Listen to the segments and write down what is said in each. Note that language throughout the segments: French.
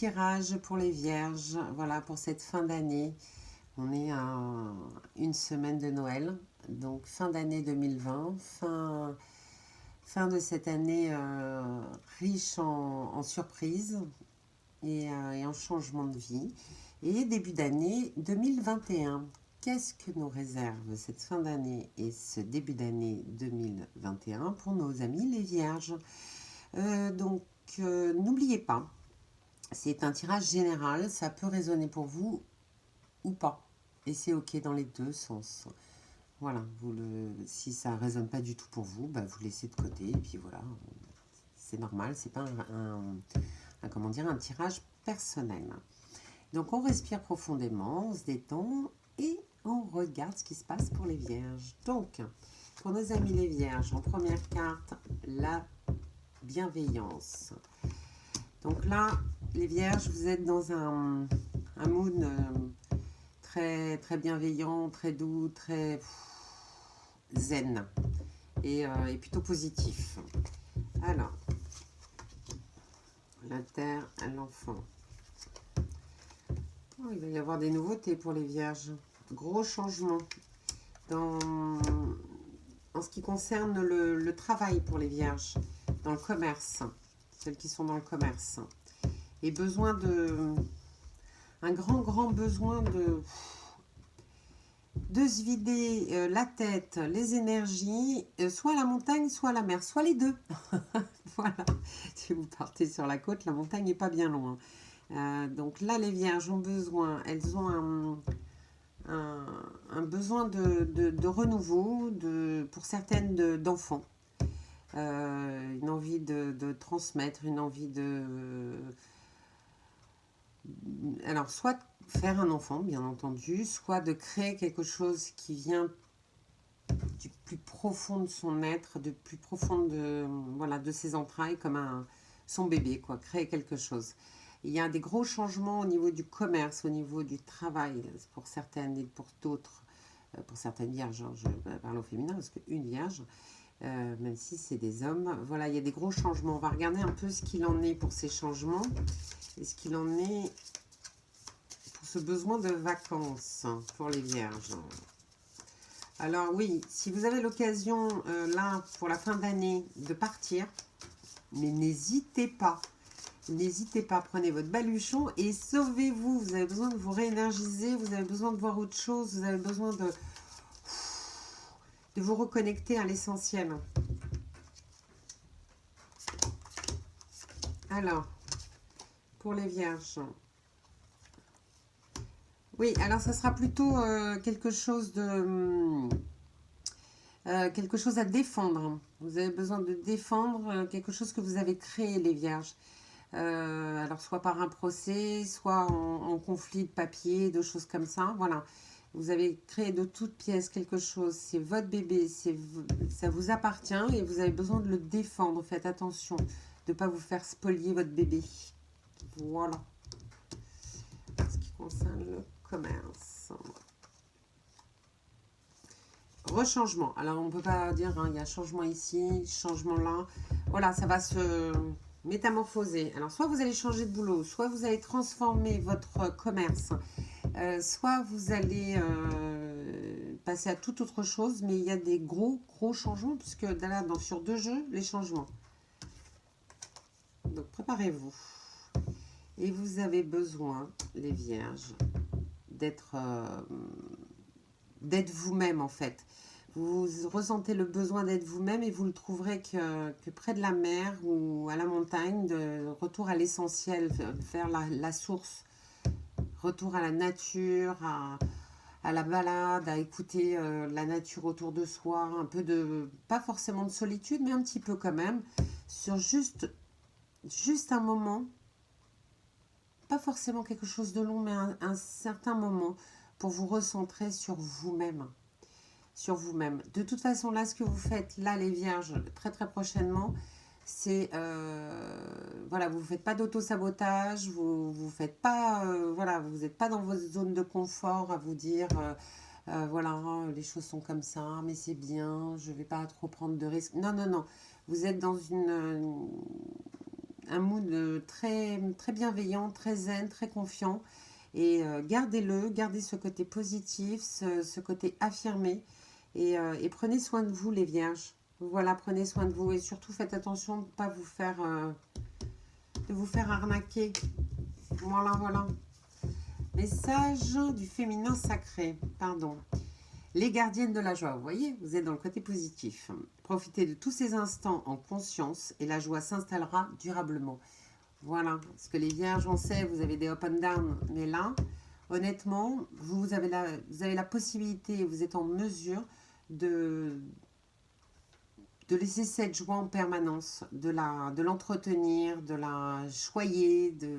tirage pour les vierges, voilà, pour cette fin d'année. On est à une semaine de Noël, donc fin d'année 2020, fin de cette année riche en surprises et en changement de vie. Et début d'année 2021. Qu'est-ce que nous réserve cette fin d'année et ce début d'année 2021 pour nos amis les vierges? N'oubliez pas, c'est un tirage général, ça peut résonner pour vous ou pas. Et c'est ok dans les deux sens. Voilà, si ça ne résonne pas du tout pour vous, bah, vous laissez de côté. Et puis voilà, c'est normal, c'est pas comment dire, un tirage personnel. Donc on respire profondément, on se détend et on regarde ce qui se passe pour les vierges. Donc, pour nos amis les vierges, en première carte, la bienveillance. Donc là, les vierges, vous êtes dans un mood très, très bienveillant, très doux, très zen et plutôt positif. Alors, la terre à l'enfant. Oh, il va y avoir des nouveautés pour les vierges. Gros changement en ce qui concerne le travail pour les vierges, dans le commerce, celles qui sont dans le commerce. Et un grand besoin de se vider la tête, les énergies, soit à la montagne, soit à la mer, soit les deux. Voilà, si vous partez sur la côte, la montagne n'est pas bien loin. Donc là, les vierges ont besoin, elles ont un besoin de renouveau, pour certaines d'enfants. Une envie de transmettre, une envie alors, soit faire un enfant, bien entendu, soit de créer quelque chose qui vient du plus profond de son être, du plus profond de ses entrailles, comme son bébé, quoi, créer quelque chose. Il y a des gros changements au niveau du commerce, au niveau du travail, pour certaines et pour d'autres, pour certaines vierges, hein, je parle au féminin, parce qu'une vierge, même si c'est des hommes, voilà, il y a des gros changements. On va regarder un peu ce qu'il en est pour ces changements, et ce qu'il en est pour ce besoin de vacances pour les vierges. Alors oui, si vous avez l'occasion, là, pour la fin d'année, de partir, mais n'hésitez pas. N'hésitez pas, prenez votre baluchon et sauvez-vous. Vous avez besoin de vous réénergiser, vous avez besoin de voir autre chose, vous avez besoin de vous reconnecter à l'essentiel. Alors, pour les vierges. Oui, alors ça sera plutôt quelque chose à défendre. Vous avez besoin de défendre quelque chose que vous avez créé, les vierges. Alors soit par un procès, soit en conflit de papier, de choses comme ça. Voilà, vous avez créé de toutes pièces quelque chose. C'est votre bébé, ça vous appartient et vous avez besoin de le défendre. Faites attention de ne pas vous faire spolier votre bébé. Voilà. Ce qui concerne le commerce. Rechangement. Alors, on ne peut pas dire, hein, il y a changement ici, changement là. Voilà, ça va se métamorphoser. Alors, soit vous allez changer de boulot, soit vous allez transformer votre commerce, soit vous allez passer à toute autre chose, mais il y a des gros changements, puisque là, sur 2 jeux, les changements. Donc, préparez-vous. Et vous avez besoin, les vierges, d'être vous-même, en fait. Vous ressentez le besoin d'être vous-même et vous le trouverez que près de la mer ou à la montagne, de retour à l'essentiel, vers la source, retour à la nature, à la balade, à écouter la nature autour de soi, un peu pas forcément de solitude, mais un petit peu quand même, sur juste un moment, pas forcément quelque chose de long, mais un certain moment pour vous recentrer sur vous-même. De toute façon, là, ce que vous faites, là, les vierges, très très prochainement, c'est, voilà, vous ne faites pas d'auto-sabotage, vous faites pas, voilà, vous n'êtes pas dans votre zone de confort à vous dire, voilà, les choses sont comme ça, mais c'est bien, je ne vais pas trop prendre de risques. Non, non, non, vous êtes dans un mood très, très bienveillant, très zen, très confiant. Et gardez-le, gardez ce côté positif, ce côté affirmé. Et prenez soin de vous, les vierges. Voilà, prenez soin de vous. Et surtout, faites attention de ne pas vous faire arnaquer. Voilà, voilà. Message du féminin sacré. Pardon. Les gardiennes de la joie, vous voyez, vous êtes dans le côté positif. Profitez de tous ces instants en conscience et la joie s'installera durablement. Voilà, parce que les vierges, on sait, vous avez des up and down, mais là, honnêtement, vous avez la possibilité, vous êtes en mesure de laisser cette joie en permanence, de l'entretenir, de la choyer, de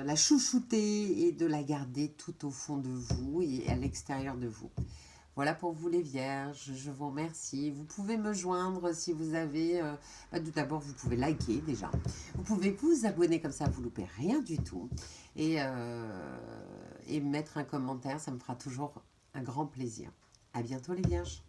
la chouchouter et de la garder tout au fond de vous et à l'extérieur de vous. Voilà pour vous les vierges, je vous remercie. Vous pouvez me joindre si vous avez... tout d'abord, vous pouvez liker déjà. Vous pouvez vous abonner comme ça, vous ne loupez rien du tout. Et mettre un commentaire, ça me fera toujours un grand plaisir. À bientôt les vierges.